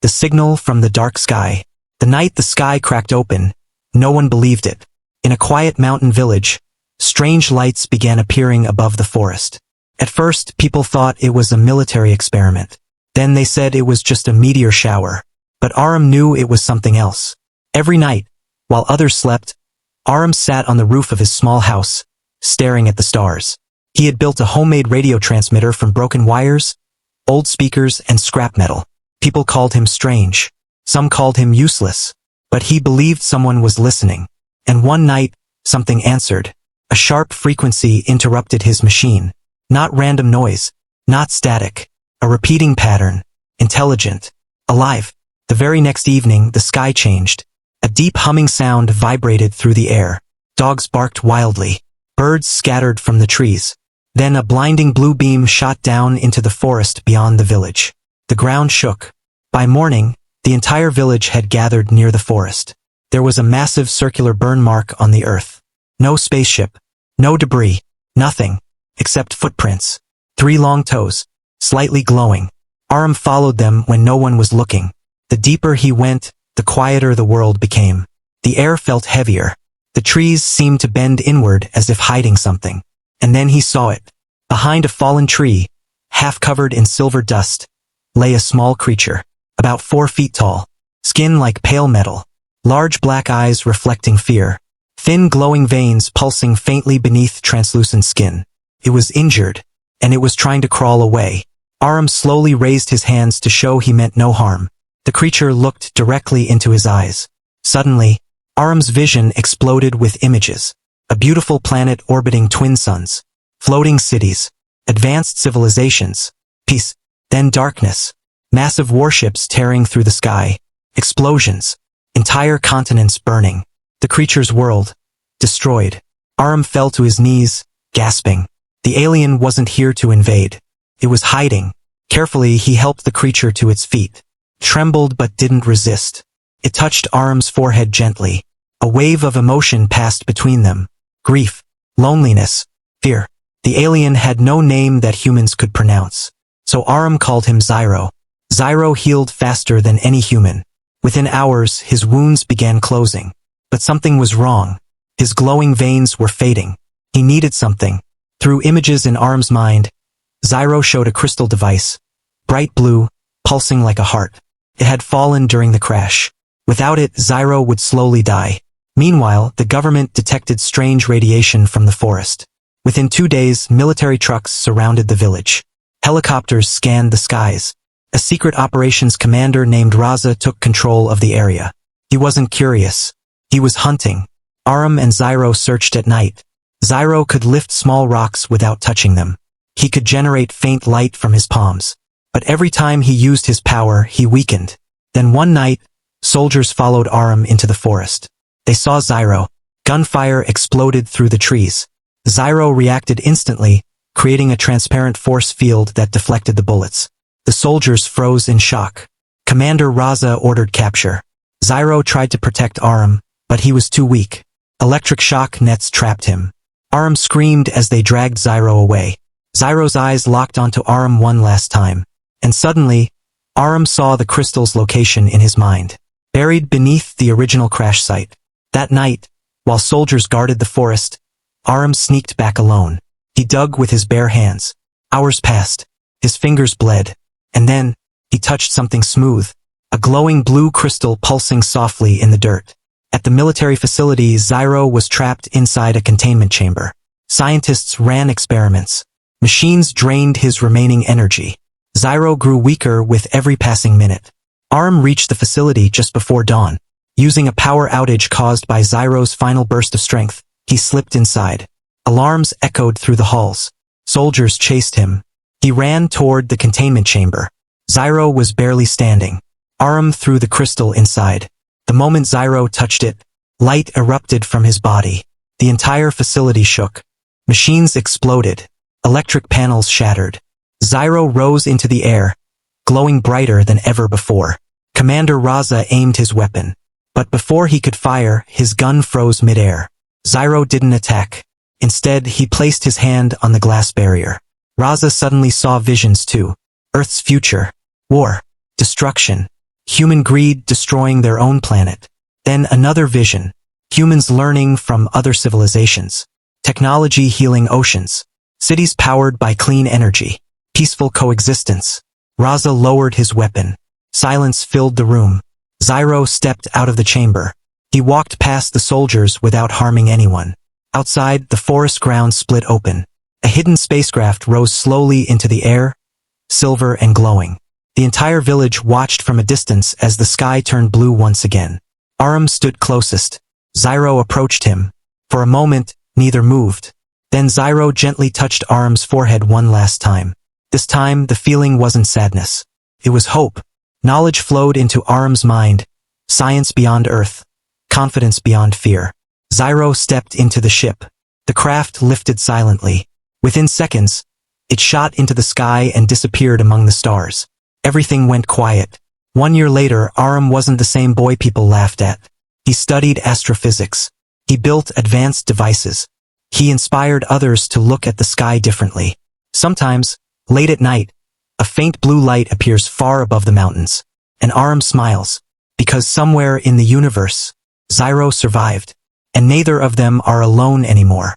the signal from the dark sky. The night the sky cracked open, no one believed it. In a quiet mountain village, strange lights began appearing above the forest. At first, people thought it was a military experiment. Then they said it was just a meteor shower. But Arham knew it was something else. Every night, while others slept, Arham sat on the roof of his small house, staring at the stars. He had built a homemade radio transmitter from broken wires, old speakers, and scrap metal. People called him strange. Some called him useless. But he believed someone was listening. And one night, something answered. A sharp frequency interrupted his machine. Not random noise, not static. A repeating pattern. Intelligent. Alive. The very next evening, the sky changed. A deep humming sound vibrated through the air. Dogs barked wildly. Birds scattered from the trees. Then a blinding blue beam shot down into the forest beyond the village. The ground shook. By morning, the entire village had gathered near the forest. There was a massive circular burn mark on the earth. No spaceship. No debris. Nothing. Except footprints. 3 long toes. Slightly glowing. Arham followed them when no one was looking. The deeper he went, the quieter the world became. The air felt heavier. The trees seemed to bend inward as if hiding something. And then he saw it. Behind a fallen tree, half covered in silver dust, lay a small creature, about 4 feet tall, skin like pale metal, large black eyes reflecting fear, thin glowing veins pulsing faintly beneath translucent skin. It was injured, and it was trying to crawl away. Arham slowly raised his hands to show he meant no harm. The creature looked directly into his eyes. Suddenly, Arham's vision exploded with images. A beautiful planet orbiting twin suns, floating cities, advanced civilizations, peace, then darkness, massive warships tearing through the sky, explosions, entire continents burning. The creature's world, destroyed. Arham fell to his knees, gasping. The alien wasn't here to invade. It was hiding. Carefully, he helped the creature to its feet. Trembled but didn't resist. It touched Arham's forehead gently. A wave of emotion passed between them. Grief, loneliness, fear. The alien had no name that humans could pronounce. So Arham called him Zyro. Zyro healed faster than any human. Within hours, his wounds began closing. But something was wrong. His glowing veins were fading. He needed something. Through images in Arham's mind, Zyro showed a crystal device. Bright blue, pulsing like a heart. It had fallen during the crash. Without it, Zyro would slowly die. Meanwhile, the government detected strange radiation from the forest. Within 2 days, military trucks surrounded the village. Helicopters scanned the skies. A secret operations commander named Raza took control of the area. He wasn't curious. He was hunting. Arham and Zyro searched at night. Zyro could lift small rocks without touching them. He could generate faint light from his palms. But every time he used his power, he weakened. Then one night, soldiers followed Arham into the forest. They saw Zyro. Gunfire exploded through the trees. Zyro reacted instantly, creating a transparent force field that deflected the bullets. The soldiers froze in shock. Commander Raza ordered capture. Zyro tried to protect Arham, but he was too weak. Electric shock nets trapped him. Arham screamed as they dragged Zyro away. Zyro's eyes locked onto Arham one last time. And suddenly, Arham saw the crystal's location in his mind. Buried beneath the original crash site. That night, while soldiers guarded the forest, Arham sneaked back alone. He dug with his bare hands. Hours passed. His fingers bled. And then, he touched something smooth. A glowing blue crystal pulsing softly in the dirt. At the military facility, Zyro was trapped inside a containment chamber. Scientists ran experiments. Machines drained his remaining energy. Zyro grew weaker with every passing minute. Arham reached the facility just before dawn. Using a power outage caused by Zyro's final burst of strength, he slipped inside. Alarms echoed through the halls. Soldiers chased him. He ran toward the containment chamber. Zyro was barely standing. Arham threw the crystal inside. The moment Zyro touched it, light erupted from his body. The entire facility shook. Machines exploded. Electric panels shattered. Zyro rose into the air, glowing brighter than ever before. Commander Raza aimed his weapon. But before he could fire, his gun froze midair. Zyro didn't attack. Instead, he placed his hand on the glass barrier. Raza suddenly saw visions too. Earth's future. War. Destruction. human greed destroying their own planet. Then another vision, humans learning from other civilizations, technology healing oceans, cities powered by clean energy, peaceful coexistence. Raza lowered his weapon. Silence filled the room. Zyro stepped out of the chamber. He walked past the soldiers without harming anyone. Outside, the forest ground split open. A hidden spacecraft rose slowly into the air, silver and glowing. The entire village watched from a distance as the sky turned blue once again. Arham stood closest. Zyro approached him. For a moment, neither moved. Then Zyro gently touched Arham's forehead one last time. This time, the feeling wasn't sadness. It was hope. Knowledge flowed into Arham's mind. Science beyond Earth. Confidence beyond fear. Zyro stepped into the ship. The craft lifted silently. Within seconds, it shot into the sky and disappeared among the stars. Everything went quiet. 1 year later, Arham wasn't the same boy people laughed at. He studied astrophysics. He built advanced devices. He inspired others to look at the sky differently. Sometimes, late at night, a faint blue light appears far above the mountains. And Arham smiles, because somewhere in the universe, Zyro survived, and neither of them are alone anymore.